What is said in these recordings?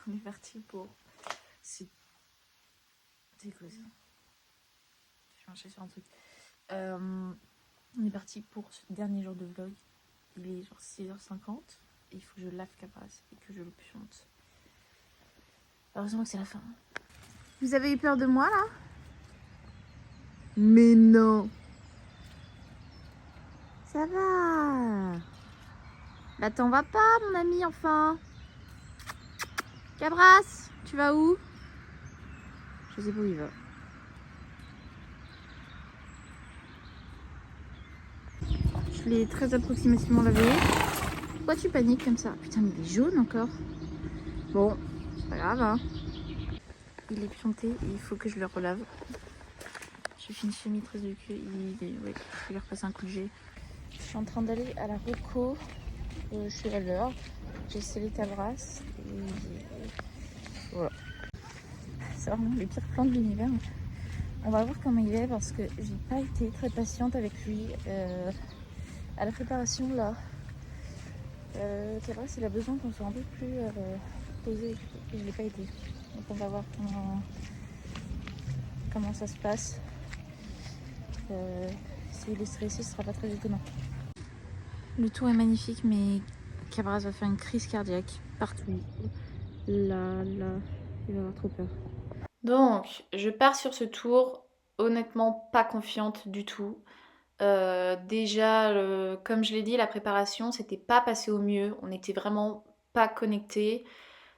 On est parti pour... C'est quoi ça? Je vais marcher sur un truc. On est parti pour ce dernier jour de vlog. Il est genre 6h50. Et il faut que je lave Cabras et que je le pionte. Heureusement que c'est la fin. Vous avez eu peur de moi là? Mais non. Ça va. Là t'en vas pas mon ami enfin. Cabras, tu vas où? Je sais pas où il va. Je l'ai très approximativement lavé. Pourquoi tu paniques comme ça? Putain mais il est jaune encore. Bon, c'est pas grave hein. Il est pionté et il faut que je le relave. J'ai fait une chemise de queue. Ouais, je vais lui repasser un coup de jet. Je suis en train d'aller à la Reco. Je suis à l'heure. J'ai scellé Cabras. Et voilà. C'est vraiment les pires plans de l'univers. On va voir comment il est parce que j'ai pas été très patiente avec lui à la préparation là. Cabras il a besoin qu'on soit un peu plus posé et je l'ai pas été. Donc on va voir comment ça se passe. S'il est stressé, ce sera pas très étonnant. Le tour est magnifique, mais Cabras va faire une crise cardiaque partout. Là, il va avoir trop peur. Donc, je pars sur ce tour, honnêtement pas confiante du tout. Déjà, comme je l'ai dit, la préparation, c'était pas passé au mieux. On n'était vraiment pas connectés.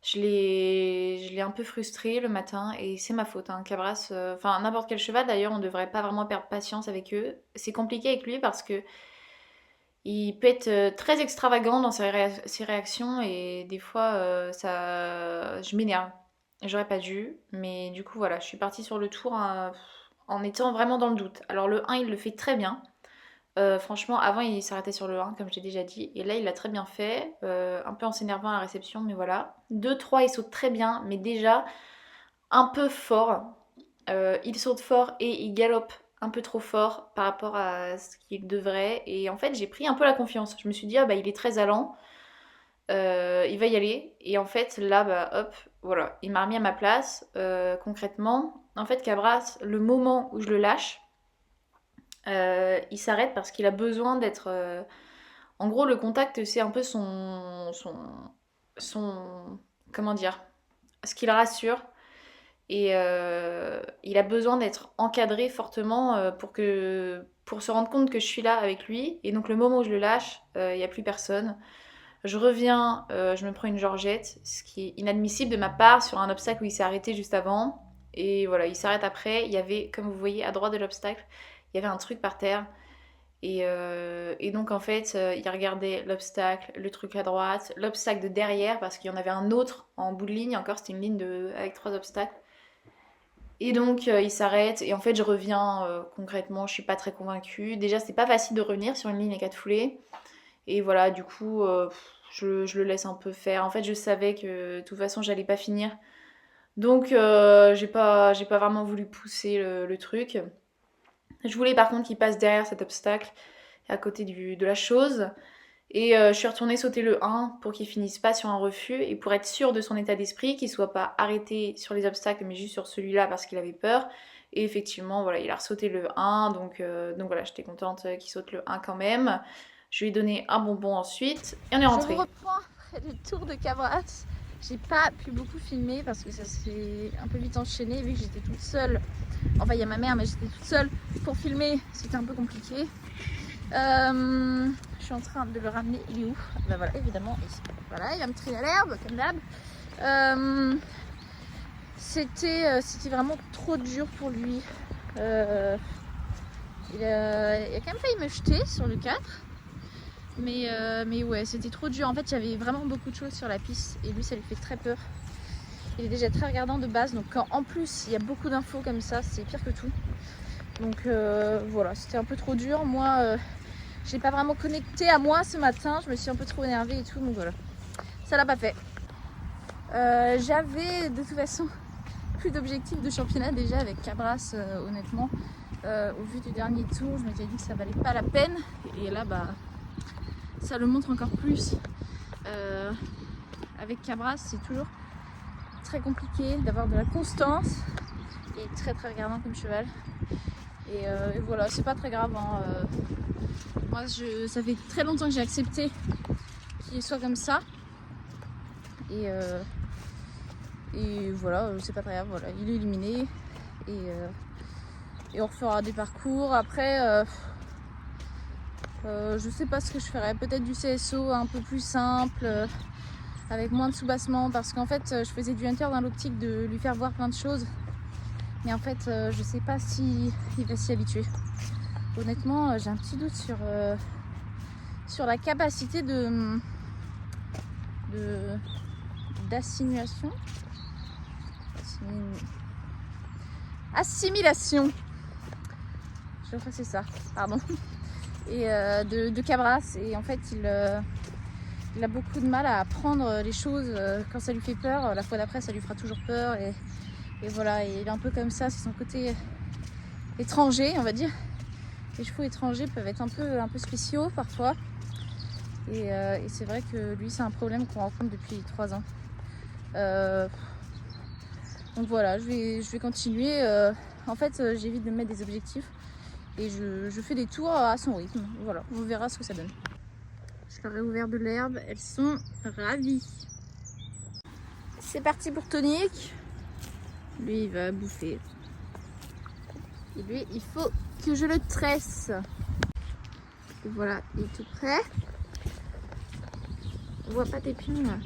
Je l'ai un peu frustré le matin et c'est ma faute. Hein. Cabras, enfin n'importe quel cheval d'ailleurs, on devrait pas vraiment perdre patience avec eux. C'est compliqué avec lui parce que il peut être très extravagant dans ses réactions et des fois je m'énerve. J'aurais pas dû, mais du coup voilà, je suis partie sur le tour en étant vraiment dans le doute. Alors le 1 il le fait très bien. Franchement, avant il s'arrêtait sur le 1, comme j'ai déjà dit, et là il l'a très bien fait, un peu en s'énervant à la réception, mais voilà. 2-3, il saute très bien, mais déjà un peu fort. Il saute fort et il galope un peu trop fort par rapport à ce qu'il devrait, et en fait j'ai pris un peu la confiance. Je me suis dit, ah bah il est très allant, il va y aller, et en fait là, bah hop, voilà, il m'a remis à ma place. Concrètement, en fait Cabras, le moment où je le lâche, il s'arrête parce qu'il a besoin d'être... En gros, le contact, c'est un peu son... Comment dire? Ce qui le rassure. Et il a besoin d'être encadré fortement pour se rendre compte que je suis là avec lui. Et donc le moment où je le lâche, il n'y a plus personne. Je reviens, je me prends une Georgette, ce qui est inadmissible de ma part sur un obstacle où il s'est arrêté juste avant. Et voilà, il s'arrête après. Il y avait, comme vous voyez, à droite de l'obstacle, il y avait un truc par terre. Et donc en fait, il regardait l'obstacle, le truc à droite, l'obstacle de derrière, parce qu'il y en avait un autre en bout de ligne, encore c'était une ligne avec 3 obstacles. Et donc il s'arrête, et en fait je reviens concrètement, je suis pas très convaincue. Déjà c'est pas facile de revenir sur une ligne à 4 foulées. Et voilà, du coup, je le laisse un peu faire. En fait je savais que de toute façon j'allais pas finir. Donc j'ai pas vraiment voulu pousser le truc. Je voulais par contre qu'il passe derrière cet obstacle, à côté de la chose. Et je suis retournée sauter le 1 pour qu'il finisse pas sur un refus et pour être sûre de son état d'esprit, qu'il soit pas arrêté sur les obstacles mais juste sur celui-là parce qu'il avait peur. Et effectivement, voilà, il a ressauté le 1, donc voilà, j'étais contente qu'il saute le 1 quand même. Je lui ai donné un bonbon ensuite et on est rentré. Je vous reprends le tour de Cabras. J'ai pas pu beaucoup filmer parce que ça s'est un peu vite enchaîné vu que j'étais toute seule. Enfin, il y a ma mère, mais j'étais toute seule pour filmer, c'était un peu compliqué. Je suis en train de le ramener, il est où? Ben voilà, évidemment, ici. Voilà, il va me trier à l'herbe, comme d'hab. C'était vraiment trop dur pour lui. Il a quand même failli me jeter sur le 4. Mais ouais, c'était trop dur. En fait, il y avait vraiment beaucoup de choses sur la piste et lui, ça lui fait très peur. Il est déjà très regardant de base, donc quand en plus il y a beaucoup d'infos comme ça, c'est pire que tout. Donc voilà, c'était un peu trop dur. Moi, j'ai pas vraiment connecté à moi ce matin, je me suis un peu trop énervée et tout, donc voilà. Ça l'a pas fait. J'avais de toute façon plus d'objectifs de championnat déjà avec Cabras, honnêtement. Au vu du dernier tour, je m'étais dit que ça valait pas la peine. Et là, bah, ça le montre encore plus. Avec Cabras, c'est toujours très compliqué d'avoir de la constance. Il est très très regardant comme cheval. Et voilà, c'est pas très grave. Hein. Moi, ça fait très longtemps que j'ai accepté qu'il soit comme ça. Et voilà, c'est pas très grave. Voilà, il est éliminé. Et on refera des parcours. Après, je sais pas ce que je ferais. Peut-être du CSO un peu plus simple, avec moins de soubassement. Parce qu'en fait, je faisais du hunter dans l'optique de lui faire voir plein de choses. Mais en fait, je sais pas si il va s'y habituer. Honnêtement, j'ai un petit doute sur la capacité d'assimilation. Assimilation. Je crois que c'est ça, pardon. Et de Cabras. Et en fait, il a beaucoup de mal à apprendre les choses quand ça lui fait peur. La fois d'après, ça lui fera toujours peur. Et voilà, et il est un peu comme ça, c'est son côté étranger, on va dire. Les chevaux étrangers peuvent être un peu spéciaux parfois. Et c'est vrai que lui, c'est un problème qu'on rencontre depuis 3 ans. Donc voilà, je vais continuer. En fait, j'évite de me mettre des objectifs. Et je fais des tours à son rythme. Voilà, on verra ce que ça donne. Je leur ai ouvert de l'herbe, elles sont ravies. C'est parti pour Tonic. Lui, il va bouffer. Et lui, il faut que je le tresse. Et voilà, il est tout prêt. On voit pas tes pions là.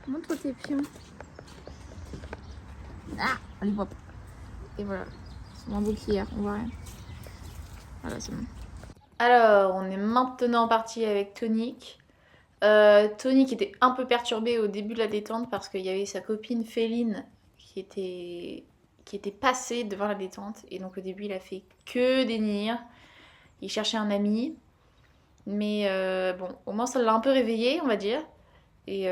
Montre tes pions. Ah, on les voit pas. Et voilà, c'est moins beau qu'hier, on voit rien. Voilà, c'est bon. Alors, on est maintenant parti avec Tonic. Tonic était un peu perturbé au début de la détente parce qu'il y avait sa copine Féline qui était passée devant la détente. Et donc au début, il a fait que des nirs. Il cherchait un ami. Mais bon, au moins ça l'a un peu réveillé, on va dire. Et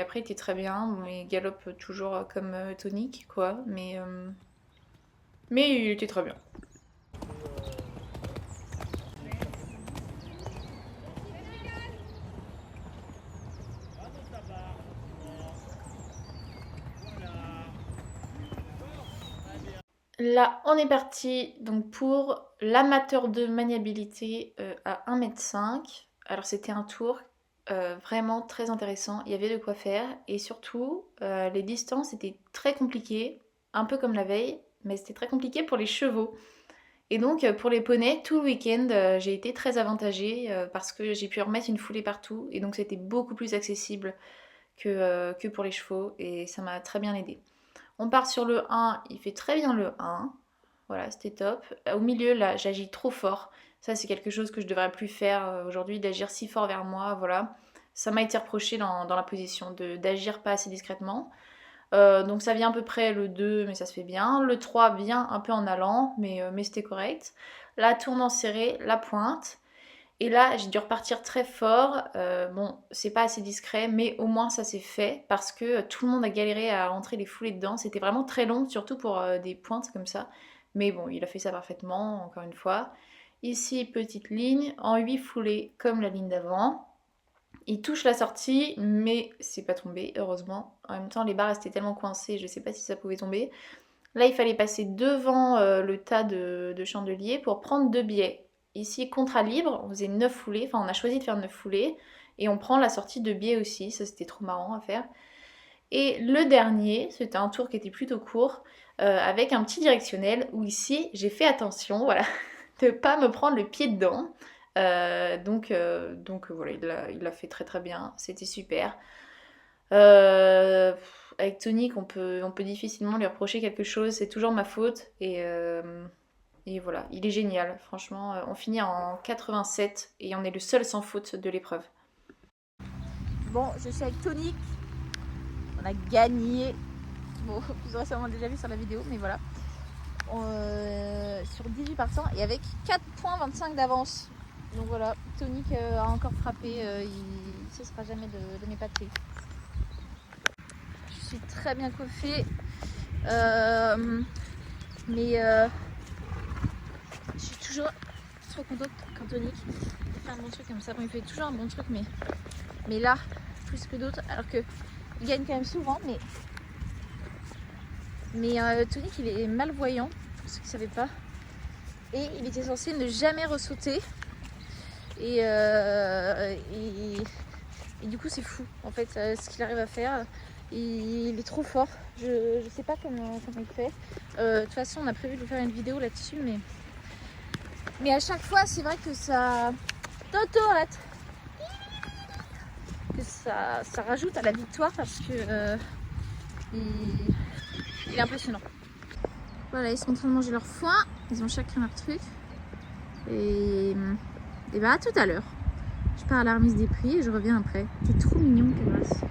après, il était très bien. Bon, il galope toujours comme Tonic, quoi. Mais il était très bien. Là, on est parti donc pour l'amateur de maniabilité à 1,5 m. Alors, c'était un tour vraiment très intéressant. Il y avait de quoi faire. Et surtout, les distances étaient très compliquées. Un peu comme la veille, mais c'était très compliqué pour les chevaux. Et donc, pour les poneys, tout le week-end, j'ai été très avantagée parce que j'ai pu remettre une foulée partout. Et donc, c'était beaucoup plus accessible que pour les chevaux. Et ça m'a très bien aidée. On part sur le 1, il fait très bien le 1. Voilà, c'était top. Au milieu, là, j'agis trop fort. Ça, c'est quelque chose que je devrais plus faire aujourd'hui, d'agir si fort vers moi. Voilà. Ça m'a été reproché dans la position d'agir pas assez discrètement. Donc ça vient à peu près le 2, mais ça se fait bien. Le 3 vient un peu en allant, mais c'était correct. La tournant serrée, la pointe. Et là, j'ai dû repartir très fort. Bon, c'est pas assez discret, mais au moins ça s'est fait parce que tout le monde a galéré à rentrer les foulées dedans. C'était vraiment très long, surtout pour des pointes comme ça. Mais bon, il a fait ça parfaitement, encore une fois. Ici, petite ligne, en 8 foulées, comme la ligne d'avant. Il touche la sortie, mais c'est pas tombé, heureusement. En même temps, les barres restaient tellement coincées, je sais pas si ça pouvait tomber. Là, il fallait passer devant le tas de chandeliers pour prendre 2 biais. Ici, contrat libre, on faisait 9 foulées, enfin on a choisi de faire 9 foulées, et on prend la sortie de biais aussi, ça c'était trop marrant à faire. Et le dernier, c'était un tour qui était plutôt court, avec un petit directionnel, où ici, j'ai fait attention, voilà, de pas me prendre le pied dedans. Donc voilà, il l'a fait très très bien, c'était super. Avec Tonic, on peut difficilement lui reprocher quelque chose, c'est toujours ma faute, et voilà, il est génial, franchement. On finit en 87 et on est le seul sans faute de l'épreuve. Bon, je suis avec Tonic. On a gagné. Bon, vous aurez sûrement déjà vu sur la vidéo, mais voilà. Sur 18 partants et avec 4,25 points d'avance. Donc voilà, Tonic a encore frappé. Il ne cessera jamais de m'épater. Je suis très bien coiffée. Mais je suis toujours trop contente quand Tonic fait un bon truc comme ça. Bon, il fait toujours un bon truc, mais là, plus que d'autres, alors qu'il gagne quand même souvent, mais Mais Tonic, il est malvoyant, pour ceux qui ne savaient pas. Et il était censé ne jamais ressauter. Et du coup, c'est fou, en fait, ce qu'il arrive à faire. Il est trop fort. Je sais pas comment il fait. De toute façon, on a prévu de faire une vidéo là-dessus, mais à chaque fois, c'est vrai que ça... Toto, arrête! Que ça rajoute à la victoire parce que il est impressionnant. Voilà, ils sont en train de manger leur foin. Ils ont chacun leur truc. Et bah à tout à l'heure. Je pars à la remise des prix et je reviens après. T'es trop mignon, Camas.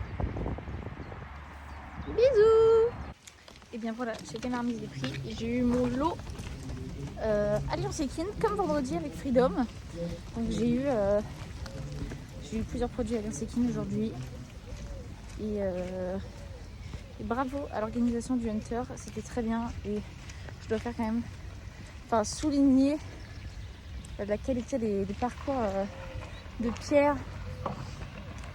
Bisous! Et bien voilà, j'ai fait la remise des prix et j'ai eu mon lot Alliance Equine comme vendredi avec Freedom. Donc j'ai eu plusieurs produits Alliance Equine aujourd'hui. Et bravo à l'organisation du Hunter, c'était très bien. Et je dois faire quand même, souligner la qualité des parcours de Pierre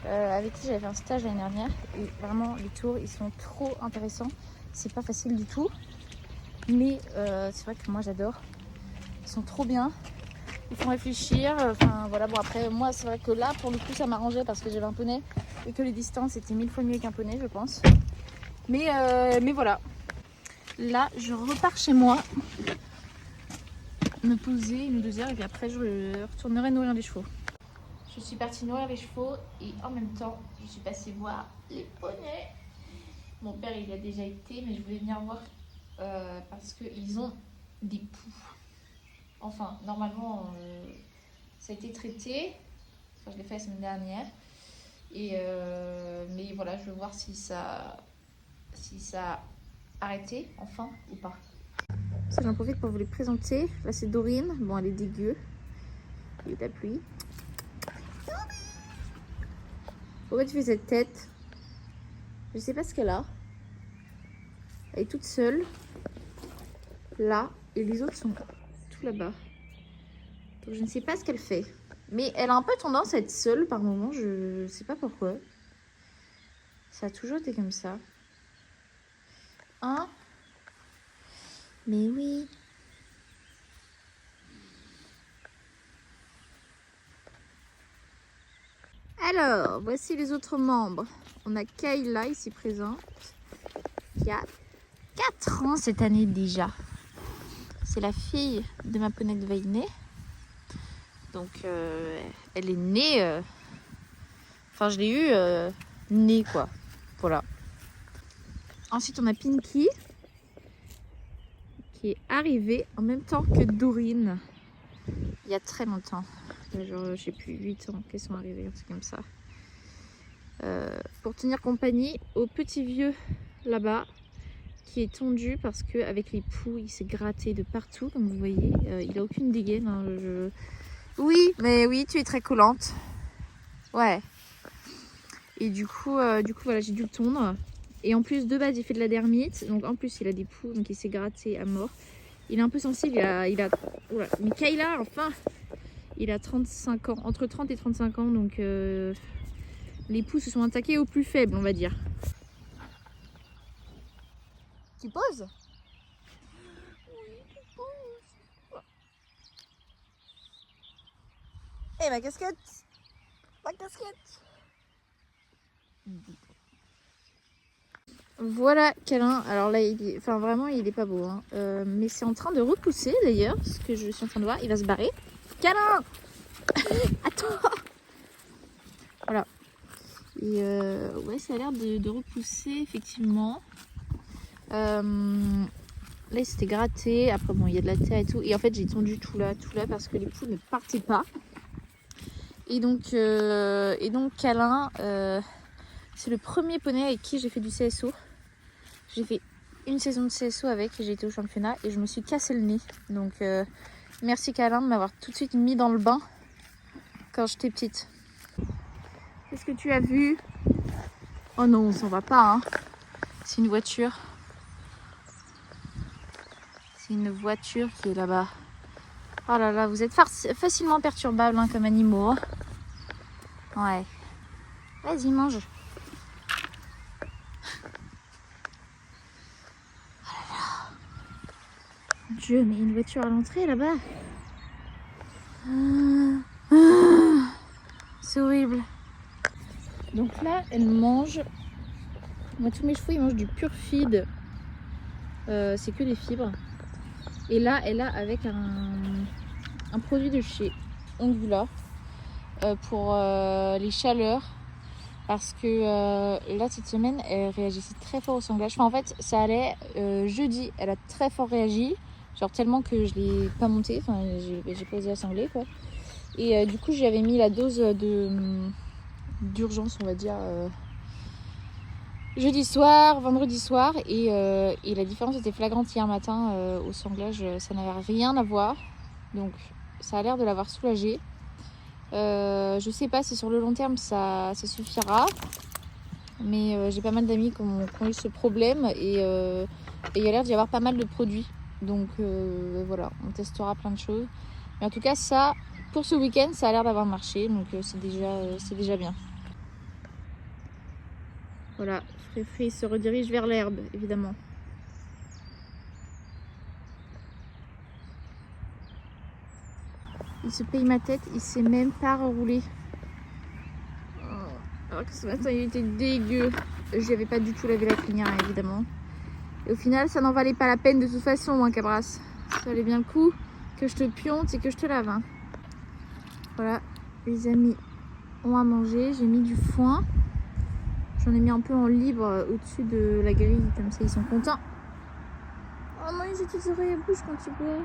avec qui j'avais fait un stage l'année dernière. Et vraiment, les tours, ils sont trop intéressants. C'est pas facile du tout. Mais c'est vrai que moi, j'adore. Ils sont trop bien. Ils font réfléchir. Voilà, bon après, moi, c'est vrai que là, pour le coup, ça m'arrangeait parce que j'avais un poney. Et que les distances étaient 1000 fois mieux qu'un poney, je pense. Mais voilà. Là, je repars chez moi. Me poser 1 ou 2 heures. Et puis après, je retournerai nourrir les chevaux. Je suis partie nourrir les chevaux et en même temps, je suis passée voir les poneys. Mon père, il y a déjà été, mais je voulais venir voir parce qu'ils ont des poux. Enfin, normalement, ça a été traité. Enfin, je l'ai fait la semaine dernière. Mais voilà, je veux voir si ça a arrêté, enfin, ou pas. Ça, j'en profite pour vous les présenter. Là, c'est Dorine. Bon, elle est dégueu. Il y a eu de la pluie. Pourquoi tu fais cette tête? Je sais pas ce qu'elle a. Elle est toute seule. Là. Et les autres sont tout là-bas. Donc je ne sais pas ce qu'elle fait. Mais elle a un peu tendance à être seule par moment. Je sais pas pourquoi. Ça a toujours été comme ça. Hein? Mais oui. Alors, voici les autres membres. On a Kayla ici présente, qui a 4 ans cette année déjà. C'est la fille de ma poney de Vainé. Donc, elle est née... je l'ai eue née, quoi. Voilà. Ensuite, on a Pinky, qui est arrivée en même temps que Dorine. Il y a très longtemps. Genre, je sais plus, 8 ans qu'elles sont arrivées, un truc comme ça. Pour tenir compagnie au petit vieux là-bas, qui est tondu parce qu'avec les poux, il s'est gratté de partout, comme vous voyez. Il a aucune dégaine. Hein, Oui, mais oui, tu es très collante. Ouais. Et du coup voilà, j'ai dû le tondre. Et en plus, de base, il fait de la dermite. Donc en plus, il a des poux, donc il s'est gratté à mort. Il est un peu sensible, il a... Oula. Mais Kayla, enfin, il a 35 ans, entre 30 et 35 ans, donc les poux se sont attaqués au plus faible, on va dire. Tu poses? Oui, tu poses. Eh, ma casquette! Ma casquette! Voilà câlin. Alors là, vraiment, il est pas beau. Hein. Mais c'est en train de repousser d'ailleurs, ce que je suis en train de voir. Il va se barrer. Câlin! Attends! Voilà. Et ouais, ça a l'air de repousser effectivement. Là, il s'était gratté. Après, bon, il y a de la terre et tout. Et en fait, j'ai tondu tout là, parce que les poules ne partaient pas. Et donc câlin. C'est le premier poney avec qui j'ai fait du CSO. J'ai fait une saison de CSO avec et j'ai été au championnat et je me suis cassé le nez. Donc merci câlin de m'avoir tout de suite mis dans le bain quand j'étais petite. Qu'est-ce que tu as vu? Oh non, on s'en va pas. Hein. C'est une voiture. C'est une voiture qui est là-bas. Oh là là, vous êtes facilement perturbables hein, comme animaux. Hein. Ouais. Vas-y, mange. Dieu, mais il y a une voiture à l'entrée là-bas. C'est horrible. Donc là, elle mange. Moi, tous mes chevaux, ils mangent du pur feed. C'est que des fibres. Et là, elle a avec un produit de chez Ongula pour les chaleurs. Parce que là, cette semaine, elle réagissait très fort au sanglage. Enfin, en fait, ça allait jeudi. Elle a très fort réagi. Genre tellement que je l'ai pas monté. Enfin, j'ai pas osé la sangler, quoi. Et du coup, j'avais mis la dose d'urgence, on va dire, jeudi soir, vendredi soir. Et la différence était flagrante hier matin au sanglage. Ça n'avait rien à voir. Donc, ça a l'air de l'avoir soulagée. Je sais pas si sur le long terme ça suffira, mais j'ai pas mal d'amis qui ont eu ce problème et il y a l'air d'y avoir pas mal de produits, donc voilà, on testera plein de choses, mais en tout cas ça, pour ce week-end, ça a l'air d'avoir marché, donc c'est déjà bien. Voilà, Fréfré se redirige vers l'herbe, évidemment. Il se paye ma tête, il sait même pas rerouler. Alors que ce matin il était dégueu. Je n'avais pas du tout lavé la crinière, évidemment. Et au final, ça n'en valait pas la peine de toute façon, hein, Cabras. Ça valait bien le coup que je te pionte et que je te lave. Hein. Voilà, les amis ont à manger. J'ai mis du foin. J'en ai mis un peu en libre au-dessus de la grille, comme ça ils sont contents. Oh non, ils ont toutes les oreilles à bouche quand ils boivent.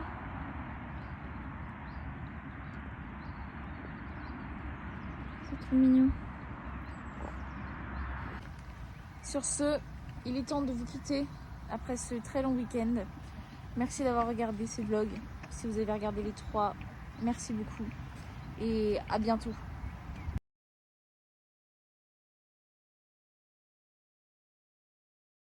C'est trop mignon. Sur ce, il est temps de vous quitter après ce très long week-end. Merci d'avoir regardé ce vlog. Si vous avez regardé les 3, merci beaucoup. Et à bientôt.